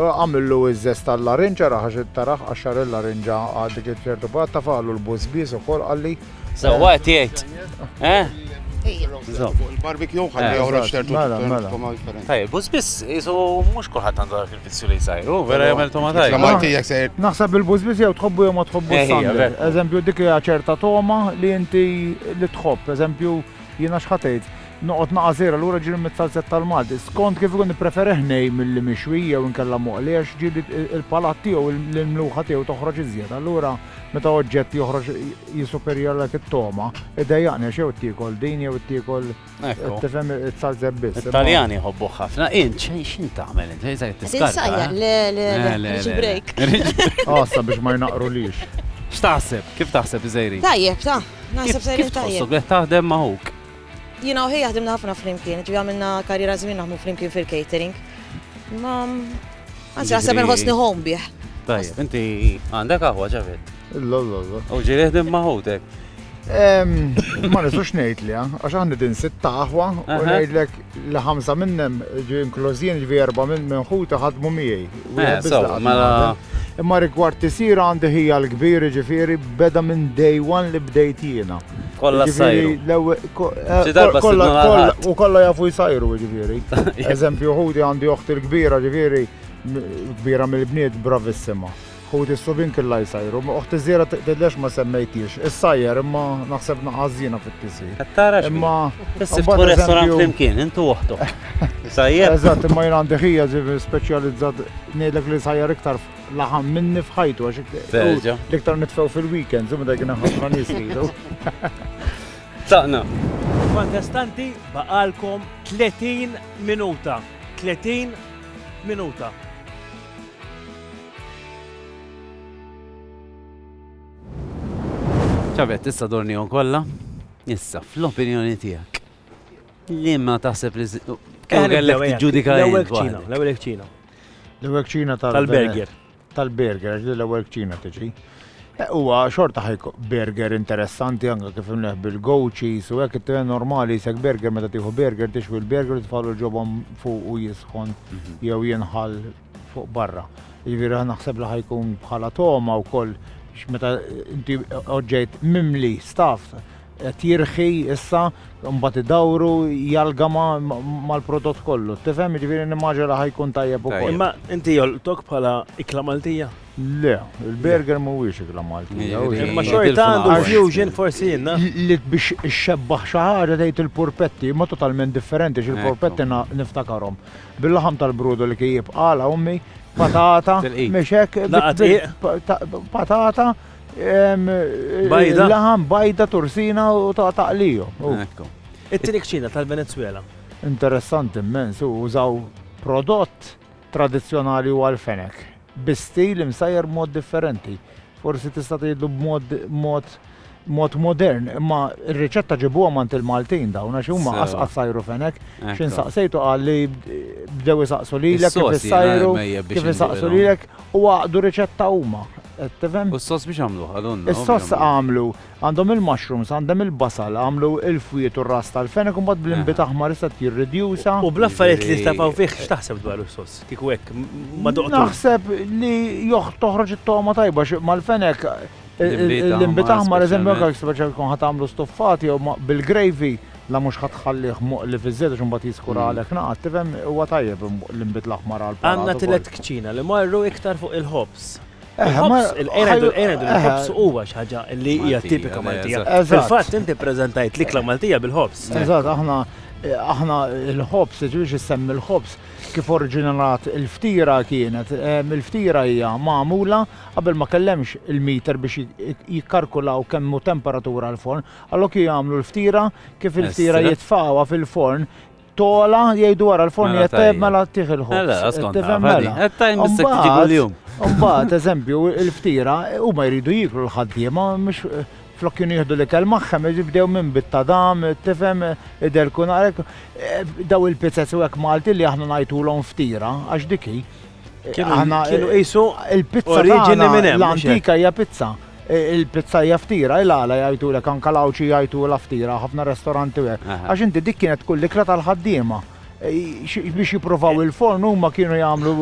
Għamillu iż-żest tal-larinġa raħax taraħ għaxar il-larinġa għaddik ċertu bad tafalu l-busbis ukoll għalli. Sewwa qed jgħid. Il-barbecue ħalli joħroġ ċertu toma differenti. Tajjeb, bus biss isu mhux kulħadd għandu dak il-fizzju li jsajru, vera jagħmel tomataj. Malti jekk se Naħseb il-busbis jew tħobbu jew ma tħobbu s-sandel. Eżempju dik hija ċerta toma li inti li tħobb. Eżempju jiena x'ħatejt noqgħod naqasira lura ġiri mit-salzett tal-Malti. Skont kif ikun nippreferih milli mixwi jew inkella moqli għax ġieli il-palat tiegħu l-mluħa tiegħu toħroġ iżjed. Allura meta oġġett joħroġ jisuperjalek it-toma, idejjaqni għax jew tiekol din jew tiekol tifhem it-salzett biss. Italjani jħobbu ħafna. Int x'in tagħmel int? Ejżek Tinsajja, le, break. Assa biex ma jnaqrulix. X'taħseb? Kif taħseb iżejri? Tajjeb, ta' naħseb sejri Kif tħossok tajjeb. li taħdem magħhuk? Jina u ħej ħadimna ħafna flimkien, ġi għamilna karriera żmien naħmu flimkien fil-catering. Ma, għanzi naħseb nħossni home bieħ. Tajjeb, inti għandek qahwa ġavet. L-l. U ġiri ħdem magħhudek. Ma nisux ngħid li għax għandi din sitta qaħwa u ngħidlek li ħamsa minnem ġi inklużjien ġi erba' minn ħuta ħadmu miegħi. Imma rigward tisir għandi ħija l-kbir ġifieri beda minn day one li bdejt jiena. Kollha sajru. U kollha jafu jsajru ġifieri. Eżempju ħudi għandi oħti l-kbira ġifieri kbira mill-bniet bravissima. Ħudi s-subin killa jsajru. Oħti żiera tidlex ma semmejtix. Is-sajjer imma naħseb naqażina fit-tisir. Tara Imma Siftu restorant flimkien, intu waħdu. Sajjer. Eżatt, imma jien għandi ħija speċjalizzat ngħidlek li sajjer iktar laħam minni f'ħajtu għax l-iktar nitfew fil-weekends, u meta kien ħafna nies jgħidu. Taqna. Kontestanti baqalkom 30 minuta. 30 minuta. ċabet, issa dornijom kolla. Issa, fl-opinjoni tijak. Li ma taħseb li... Kemm għallek t-ġudika l-ewwel ċina. L-ewwel ċina tal-burger. Tal-burger, għax l-ewwel ċina tiġi. Huwa xorta ħajko burger interessanti anke kif imleħ bil-goat cheese u hekk it-tien normali jsek burger meta tieħu burger tixwi l-burger tfallu l-ġobhom fuq u jisħon jew jinħall fuq barra. Jiġifieri naħseb li ħajkun bħala toma wkoll meta inti oġġejt mimli staff jirħi issa mbagħad idawru jalga mal-prodott kollu. Tifhem jiġifieri nimmaġina li ħajkun tajjeb ukoll. Imma inti joltok bħala ikla Maltija? Le, il-burger mhuwiex ikla Maltija. Imma xorta għandu fusion forsi jenna. Li biex ixxebbaħ xi ħaġa tgħid il-purpetti ma totalment differenti x'il-purpetti niftakarhom. Bil-laħam tal-brudu li kien jibqala ummi patata, mexek, patata, laħam bajda tursina u taqliju. It-tinik ċina tal-Venezuela. Interessanti immens, użaw prodott tradizzjonali u għal-fenek. Bistil imsajjar mod differenti. Forsi tista' tgħidu b'mod mod modern, imma ir-riċetta ġibuha mant il-Maltin dawn għax huma qasqas sajru fenek. X'in saqsejtu qal li bdew isaqsu lilek kif issajru, kif isaqsu lilek u għaqdu riċetta huma. Tifhem? U s-sos biex għamlu għadunna. Is-sos għamlu għandhom il-mushrooms, għandhom il-basal, għamlu il-fwiet u r-ras tal-fenek u mbagħad bl-inbit aħmar issa jirridjusa. U bl-affarijiet li stafaw fih x'taħseb dwar is-sos? Kieku hekk ma doqtu. Naħseb li toħroġ it-toma tajba mal-fenek l-inbit aħmar eżempju għak speċjal kun ħatamlu stuffati u bil-gravy la mhux ħatħallih muqli fiż-żed għax imbagħad jiskura għalek naqgħod tifhem huwa tajjeb l-inbit l-aħmar għal. Għandna tielet kċina li marru iktar fuq il-ħobs. Il-ħobs huwa xi ħaġa li hija tipika Maltija. Fil-fatt inti ppreżentajt l-ikla Maltija bil-ħobs. Eżatt, aħna il-ħobs, ġifieri semmi l-ħobs kif oriġinalat il-ftira kienet. Il-ftira hija magħmula qabel ma kellemx il-meter biex jikkarkulaw kemm hu temperatura l-forn, allok jagħmlu l-ftira kif il-ftira jitfawha fil-forn tola jgħidu wara l-forn jettab mela tieħ il-ħobs. Mbagħad eżempju il-ftira huma jridu jiklu l-ħaddiema mhux flok kienu jieħdu l-ikel magħhom jibdew minn bit-tadam, tifhem iderkun għalhekk daw il-pizzas u hekk Malti li aħna ngħidulhom ftira għax diki. Kienu qisu il-pizza tagħna l-antika hija pizza. Il-pizza hija ftira, il-għala jgħidulek anke l-awċi jgħidula ftira ħafna ristoranti hekk. Għax inti dik kienet kull ikra tal-ħaddiema. Biex jippruvaw il-forn huma kienu jagħmlu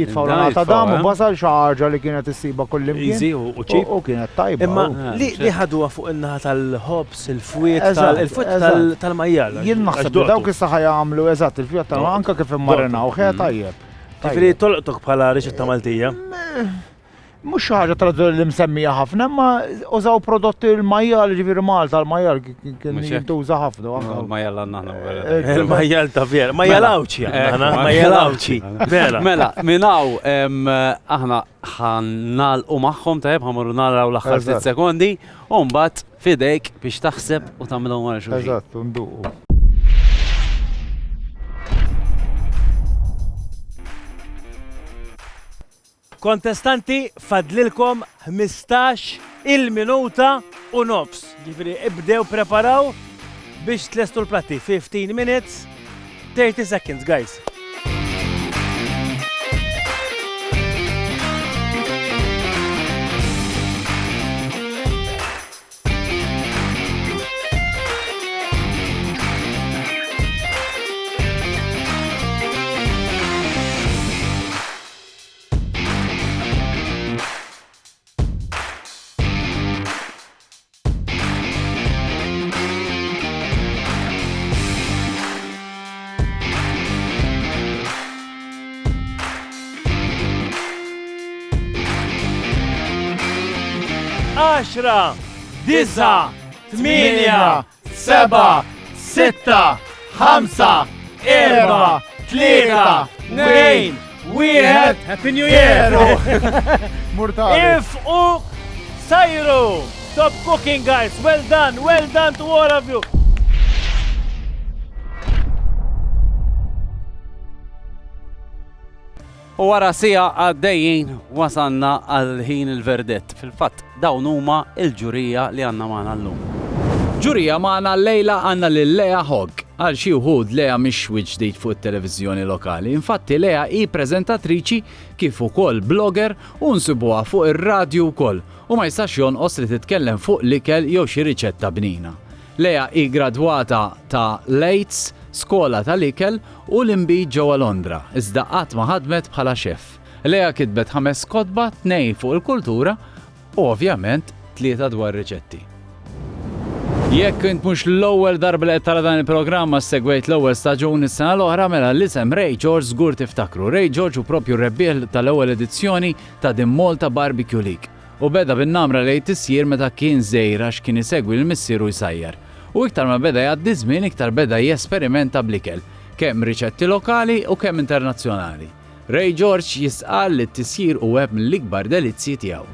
jitfgħu l-għata dam u basal xi ħaġa li kienet issiba kull imkien. U kienet tajba. Imma li ħaduha fuq in-naħa tal-ħobs, il-fwiet tal-majjal. Jien naħseb dawk issa jagħmlu eżatt il-fwiet tal-majjal anke kif immarinaw ħejja tajjeb. Tifri tolqtok bħala riċetta Maltija? Mhux xi ħaġa tradizzjonali li msemmija ħafna, imma użaw prodotti l-majjal, ġifieri Malta l-majjal kien jintuża ħafna. Il-majjal għandna Il-majjal ta' vera, majjal awċi aħna, majjal awċi. Vera. Mela, minnaw aħna ħannalqu magħhom tajjeb ħamorru naraw l-aħħar 6 sekondi u mbagħad fidejk biex taħseb u tagħmilhom wara xulxin. Eżatt, nduqu. Kontestanti fadlilkom 15 il-minuta u nofs. Ġifieri ibdew preparaw biex tlestu l-platti. 15 minutes, 30 seconds, guys. عشرة 9 8 7 6 5 4 3 2 1 Happy New Year! If u sajru! Top cooking, guys! Well done to all of you! U wara sija għaddejjin wasanna għal-ħin il-verdett. Fil-fatt, dawn huma il-ġurija li għandna magħna llum. Ġurija magħna l-lejla għandna lil Lea Hogg. Għal xi wħud Lea mhix wiċċ ġdid fuq it-televiżjoni lokali. Infatti Lea hi preżentatriċi kif ukoll blogger u nsibuha fuq ir-radju wkoll u ma jistax jonqos li titkellem fuq l-ikel jew xi riċetta bnina. Lea hi gradwata ta' Leeds, skola tal-ikel u l-imbit ġewwa Londra, iżda qatt ma ħadmet bħala xef. Lea kitbet 5 kotba, 2 fuq il-kultura u ovvjament 3 dwar riċetti. Jekk int mhux l-ewwel darba li qed tara dan il-programm segwejt l-ewwel staġun is-sena l-oħra mela l-isem Ray George żgur tiftakru. Ray George hu proprju rebbieħ tal-ewwel edizzjoni ta' din Malta Barbecue League u beda bin-namra lejn tisjir meta kien żgħir għax kien isegwi l-missieru jsajjar. U iktar ma beda jgħaddi żmien iktar beda jesperimenta bl-ikel, kemm riċetti lokali u kemm internazzjonali. Ray George jisqal li t-tisjir u web mill-ikbar delizzi tiegħu.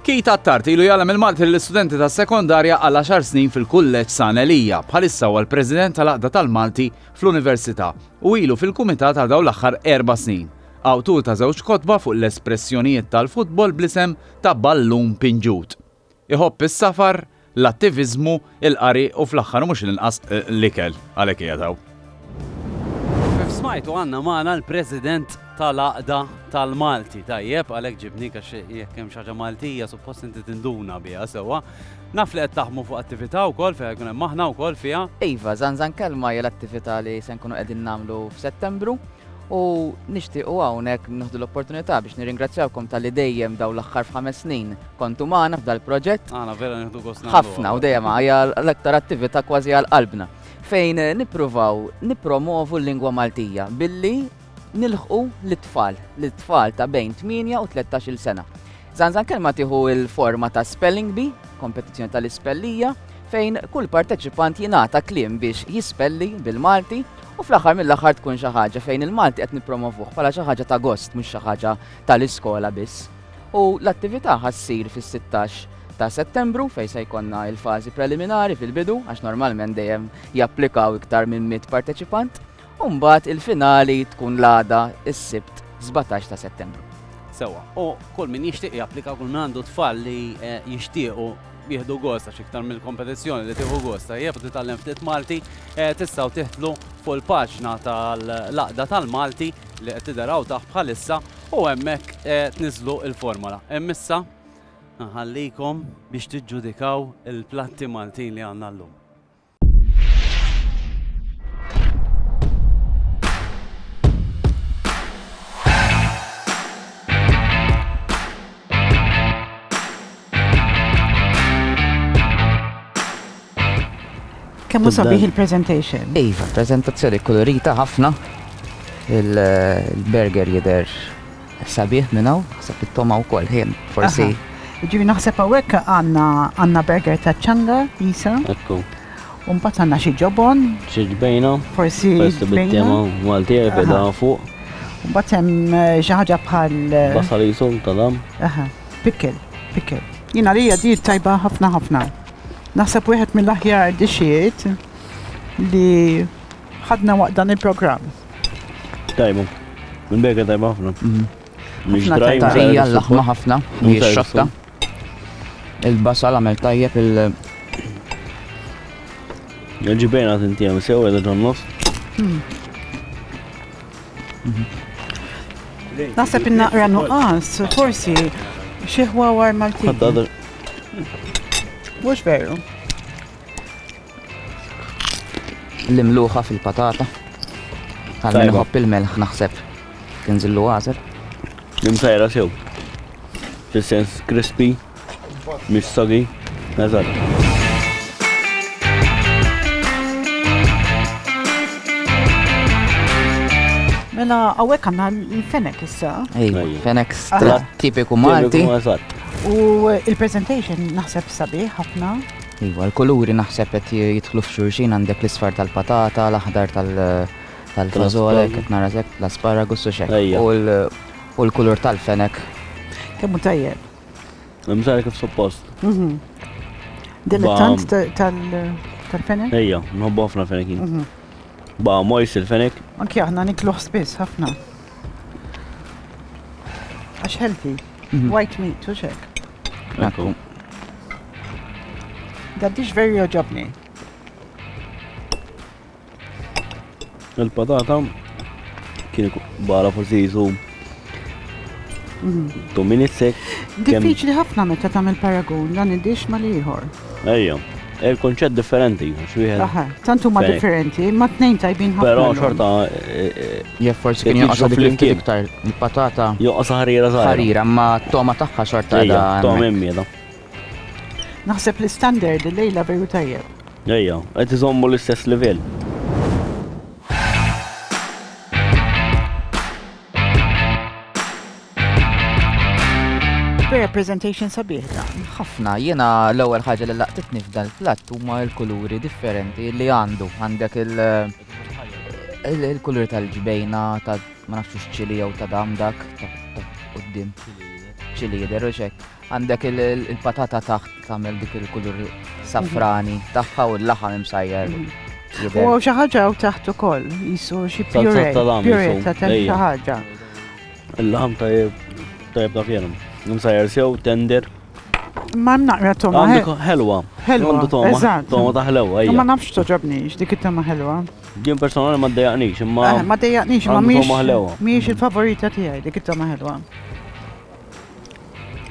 Keith Attard ilu jgħallem il-Malti l-istudenti ta' sekondarja għal 10 snin fil-kulleġġ San Elija, bħalissa huwa l-President tal-Aqda tal-Malti fl-Università u ilu fil-Kumitat għal dawn l-aħħar 4 snin. Awtur ta' żewġ kotba fuq l-espressjonijiet tal-futbol bl-isem ta' Ballun Pinġut. iħobb is-safar, l-attivizmu, il-qari u fl-aħħar mhux l-inqas l-ikel għalhekk jgħidaw. Kif smajtu għandna magħna l-President tal-Aqda tal-Malti, tajjeb għalhekk ġibnik għax jekk hemm xi ħaġa Maltija suppost inti tinduna biha sewwa. Naf li qed taħdmu fuq attività wkoll fejn jkun hemm aħna wkoll fiha. Iva, Zanzankelma hija l-attività li se nkunu qegħdin nagħmlu f'Settembru u nixtiequ hawnhekk nieħdu l-opportunità biex nirringrazzjawkom tal-li dejjem daw l-aħħar f'5 snin kontu magħna f'dal proġett. Aħna vera nieħdu gost ħafna u dejjem hija l-aktar attività kważi għal qalbna fejn nippruvaw nippromovu l-lingwa Maltija billi nilħqu l-tfal ta' bejn 8 u 13 sena. Zanzankelma tieħu il-forma ta' Spelling Bee, kompetizzjoni tal-ispellija, fejn kull parteċipant jingħata kliem biex jispelli bil-Malti u fl-aħħar mill-aħħar tkun xi ħaġa fejn il-Malti qed nippromovuh bħala xi ħaġa ta' gost mhux xi ħaġa tal-iskola biss. U l-attività ħassir fis-16 ta' Settembru fejn se jkollna l-fażi preliminari fil-bidu għax normalment dejjem japplikaw iktar minn 100 parteċipant. U mbagħad il-finali tkun l-għada is-Sibt 17 ta' Settembru. Sewa, u kull min jixtieq japplika kull min għandu tfal li jixtiequ jieħdu gost għax iktar mill-kompetizzjoni li tieħu gost tajjeb u titgħallem ftit Malti, tistgħu tieħdlu fuq il-paġna tal-Aqda tal-Malti li qed tidaraw taħt bħalissa u hemmhekk tniżlu l-formola. Hemm issa nħallikom biex tiġġudikaw il-platti Maltin li għandna llum. Kemmu sabiħ il-presentation? Iva, prezentazzjoni kolorita ħafna. Il-burger jidher sabiħ minnaw, naħseb it-toma wkoll ħin, forsi. Ġivi naħseb hawnhekk għandna burger ta' ċanga, Isa. Ekku. U mbagħad għandna xi ġobon. Xi ġbejna. Forsi ġbejna. Maltija beda fuq. U mbagħad hemm xi ħaġa bħal. Basal jisom tal-am. Pikkel. Jiena li hija di tajba ħafna. Naħseb wieħed mill-aħjar dishiet li ħadna waqt dan il-programm. Tajba. Minn-bega tajba ħafna. Mhix Hija l-laħma ħafna, mhijiex xotta. Il-basal għamel tajjeb il-ġibejna tintija misew edha ġon-nofs. Naħseb in-naqra nuqqas, forsi xi ħwawar Maltin. Mhux veru. L-imluħa fil-patata. Għal-min iħobb il-melħ naħseb. Tinżillu għażer. L-imsajra sew. Fil-sens crispy, mhix soggy, eżatt. Mela hawnhekk għandna l-fenek issa. Fenek tipiku Malti. U il-presentation naħseb sabiħ ħafna. Iwa, l-kuluri naħseb qed jidħlu f'xulxin għandek l-isfar tal-patata, l-aħdar tal-fażole, qed narazek l-asparagus u xek. U l-kulur tal-fenek. Kemmu tajjeb. Mżar kif suppost. Dilettant tal-fenek? Ejja, nħobbu ħafna fenekin. Ba' mojs il-fenek. Anki aħna nikluħ spiss ħafna. Għax healthy. White meat, u xek. Ekku. That dish very oġobni. Il-patata kien bala forsi jisu 2 minutes sek. Diffiċli ħafna meta tagħmel paragun dan id-dish ma liħor. Ejja, il-konċett differenti, Tantu ma differenti, ma tnejn tajbin ħafna. Però xorta jekk forsi kien joqgħod dik iktar il-patata. Joqgħod ħarira żgħira. Ħarira, ma t-toma tagħha xorta da. Tom immieda. Naħseb l-standard il-lejla veru tajjeb. Ejja, qed iżommu l-istess livell. Vera presentation sabiħ dan. Ħafna, jiena l-ewwel ħaġa li laqtitni f'dan il-platt huma l-kuluri differenti li għandu. Għandek il-kuluri tal-ġbejna, ta' ma nafx ċili jew ta' damdak, ta' qudiem. Ċili jidher u xek. Għandek il-patata taħt tagħmel dik il-kulur safrani tagħha u l-laħam imsajjer. U xi ħaġa u taħt ukoll, jisu xi puree ta' xi ħaġa. Il-laħam tajjeb ta' fjenhom. Nimsajjer sew, tender. Ma naqra toma. Għandek ħelwa. Ħelwa, Għandu toma. eżatt. Toma ta' ħelwa, Ma ejja. nafx toġobniex, dik it-toma ħelwa. Jien personali ma ddejjaqnix, imma. Ma dejjaqniex, ma għandu toma ħelwa. miex il-favorita tiegħi, dik it-toma ħelwa.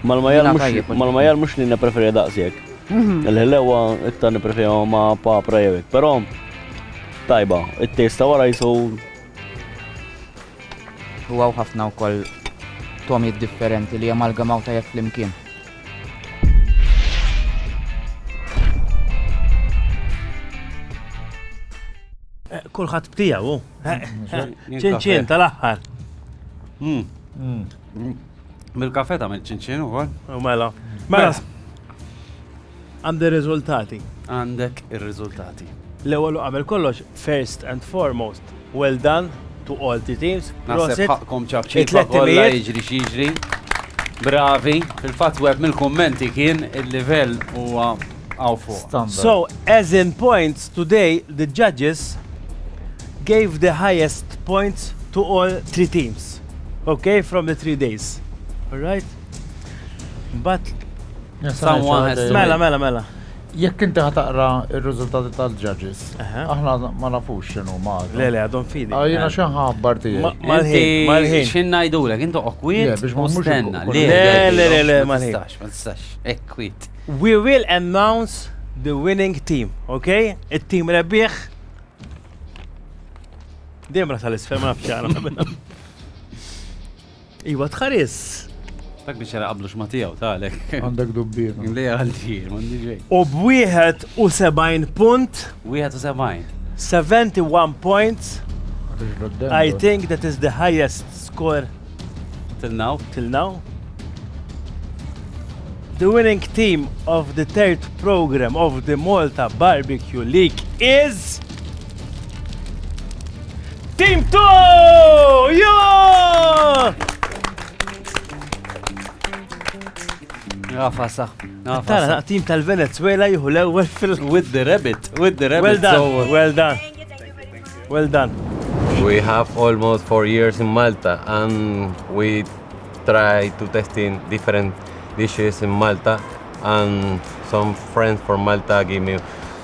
Mal-majal mux li nepreferi daqsijek. Il-ħelewa iktar nepreferi ma papra jewek. Pero, tajba, it-testa wara jisu. Huwa ħafna wkoll tomijiet differenti li amalgamaw tajjeb flimkien. Kulħadd btiegħu. ċinċin tal-aħħar. Bil-kafe ta' ċinċin u għal? Mela. Mela. Għandi riżultati. Għandek ir-riżultati. L-ewwel qabel kollox, first and foremost, well done to all the teams. Naħseb ħaqkom ċabċifa kollha jiġri xiġri. Bravi, fil-fatt web mill-kummenti kien il-livell huwa għaw fuq. So, as in points, today the judges gave the highest points to all 3 teams. Okay, from the 3 days. All right? But someone has to mela. Jekk inti ħataqra ir-riżultati tal-judges, aħna ma nafux x'inhu ma. Le, don't feed it. Jiena xi ħabbar tiegħi. Malħin. X'in ngħidulek, inti oqwiet biex ma stenna. Le, ma tistax. Ekwit. We will announce the winning team, okay? Il-team rebbieħ. Demra tal-isfel ma nafxana. Iwa tħaris. Dak biex qablu x'matijaw talek. Għandek dubbien. Le għaldir, m'għandi ġej. U b'71 punt. 71 points. I think that is the highest score till now. The winning team of the 3rd program of the Malta Barbecue League is Team 2! Yo! Għafasa. Tara, team tal-Venezuela juhu l-ewwel With the rabbit. Well done. We have almost 4 years in Malta, and we try to testing different dishes in Malta, and some friends from Malta give me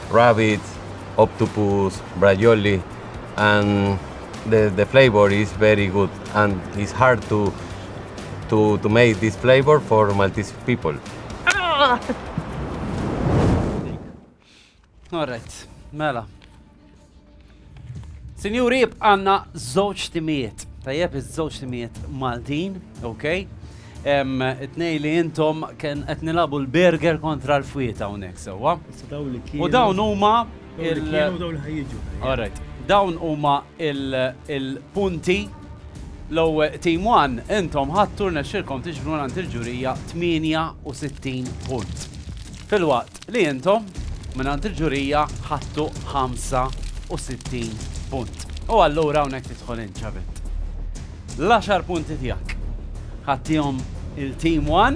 rabbit, octopus, bracioli, and the flavor is very good, and it's hard to make this flavor for Maltese people. All right, mela. Sinjuri, għanna żewġ timijiet. Tajjeb iż-żewġ timijiet Maltin, okay? It-nej li intom kien qed nilabu l-burger kontra l-fwieta hawnhekk sewwa. U dawn huma All right. Dawn huma il-punti l-ewwel team 1 intom ħadtu rnexxilkom tiġbru għand il-ġurija 68 punt. Fil-waqt li intom minn il-ġurija ħadtu 65 punt. U allura hawnhekk tidħol inċabet. L-10 punti tiegħek ħaddihom il-team 1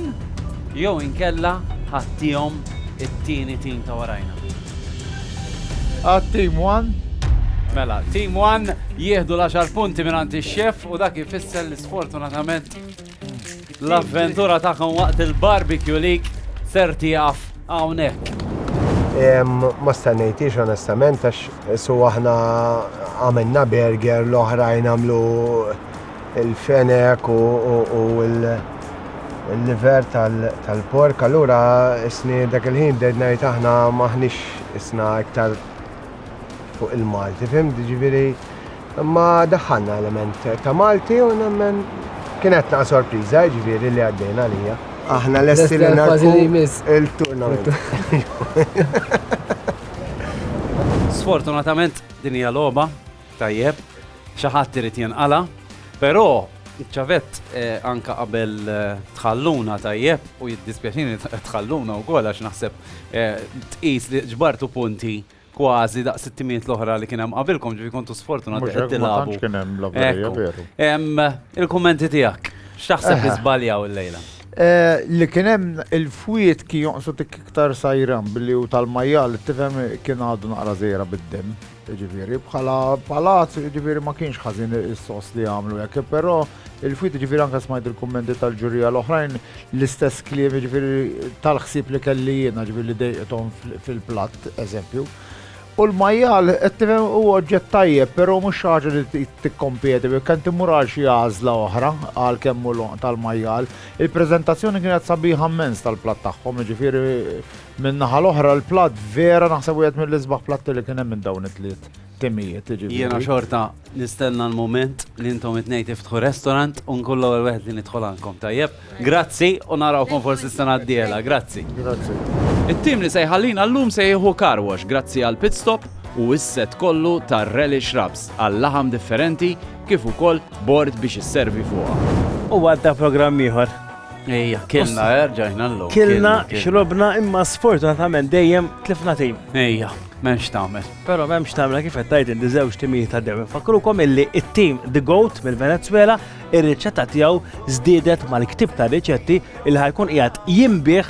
jew inkella ħaddihom it-tieni team ta' warajna. Team 1? Mela, team 1 jieħdu l-10 punti minn ix-xef u dak ifisser li sfortunatament l-avventura tagħhom waqt il-Barbecue League ser tieqaf hawnhekk. Ma stennejtix onestament għax su aħna għamilna burger l-oħrajn għamlu il-fenek u il-liver tal-pork, allura isni dak il-ħin dednajt aħna maħnix isna iktar fuq il-Malti, fim, ġiviri, ma daħħanna element ta' Malti u nemmen kienet naqa sorpriza ġiviri li għaddejna lija. Aħna l-esti li narku il-turnament. Sfortunatament din hija logħba tajjeb, xi ħadd irid jinqala, però ċavet anka qabel tħalluna tajjeb u jiddispjaċini tħalluna wkoll għax naħseb tqis li ġbartu punti kważi daq 600 l-oħra li kien hemm qabilkom ġifi kontu sfortunati qed tilagħbu. Il-kummenti tiegħek, x'taħseb li żbaljaw illejla? Li kien hemm il-fwiet kien joqsod iktar sajran billi u tal-majjal tifhem kien għadu naqra żejra bid-dem. Ġifieri bħala palazz, ġifieri ma kienx ħażin is-sos li għamlu hekk, però il-fwit ġifieri anke smajt il-kummenti tal-ġurija l-oħrajn l-istess kliem ġifieri tal-ħsieb li kelli jiena ġifieri li dejqithom fil-platt, eżempju. U l-majjal, tifhem huwa oġġett tajjeb, però mhux xi ħaġa li tikkompjeti, kan timur għal xi għażla oħra għal kemm hu tal-majjal. Il-preżentazzjoni kienet sabiħa immens tal-platt tagħhom, ġifieri min-naħa l-oħra l-platt vera naħseb wieħed mill-isbaħ platti li kien hemm minn dawn it-tliet timijiet. Jiena xorta nistenna l-moment li intom it-tnejn tiftħu restorant u nkollu l-wieħed li nidħol għandkom tajjeb. Grazzi u narawkom forsi s-sena d-diela, grazzi. Grazzi. It-tim li sejħallina llum se jieħu car wash grazzi għal pit stop u s-set kollu tar relish wraps għal laħam differenti kif ukoll bord biex isservi fuqha. U għadda programm ieħor. Ejja, kilna ġajna l-lum. Kilna, xrobna imma sfortunatament dejjem tlifna tim. Ejja, m'hemmx tagħmel. Però m'hemmx tagħmel kif qed tgħid indi żewġ timijiet għaddew. Infakrukom illi it-tim The Goat mill-Venezuela ir-riċetta tiegħu żdiedet mal-ktib ta' riċetti li ħajkun qiegħed jinbih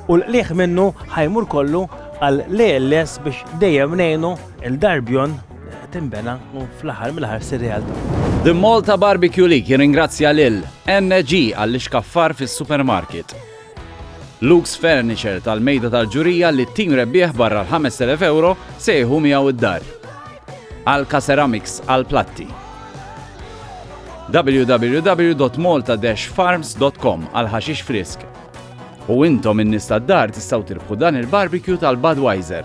u l-qliħ minnu ħajmur kollu għal l-ALS biex dejjem ngħinu il-darbjon timbena u fl-aħħar mill-aħħar sir realtà. The Malta Barbecue League jirringrazzja lil NG għall-ixkaffar fis-supermarket. Luke's Furniture tal-mejda tal-ġurija li t-tim rebbieħ barra l-5,000 se jieħu miegħu id-dar. Alka Ceramics għall-platti. www.malta-farms.com għal-ħaxix frisk. U intom in-nies tad-dar tistgħu tirbħu dan il-barbecue tal-Budweiser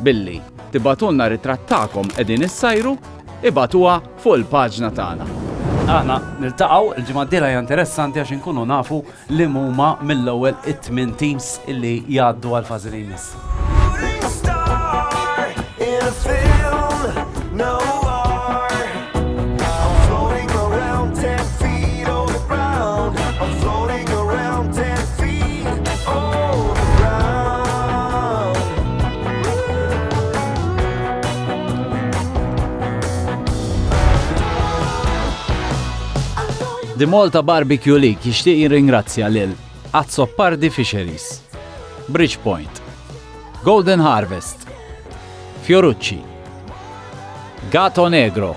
billi tibatulna ritrattakom qegħdin issajru ibatuha fuq il-paġna tagħna. Aħna niltaqgħu il-ġimgħa d-dieħla hija interessanti għax inkunu nafu li huma mill-ewwel it-8 teams illi jgħaddu għal fażi li jmiss. The Malta Barbecue League jixtieq jirringrazzja lil Azzopardi Fisheries, Bridgepoint, Golden Harvest, Fiorucci, Gato Negro,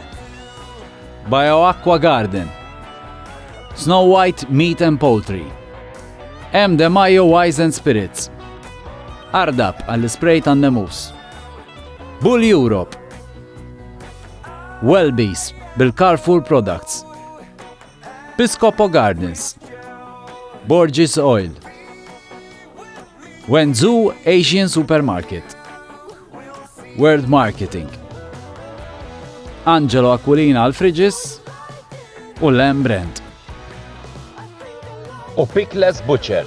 BioAqua Garden, Snow White Meat and Poultry, M. De Mayo Wise and Spirits, Ardap għall-spray tan-nemus, Bull Europe, Wellbees bil-Carrefour Products, Piscopo Gardens, Borges Oil, Wenzhou Asian Supermarket, World Marketing, Angelo Aquilina għal-Friġis u Lamb Brand. U Pickless Butcher,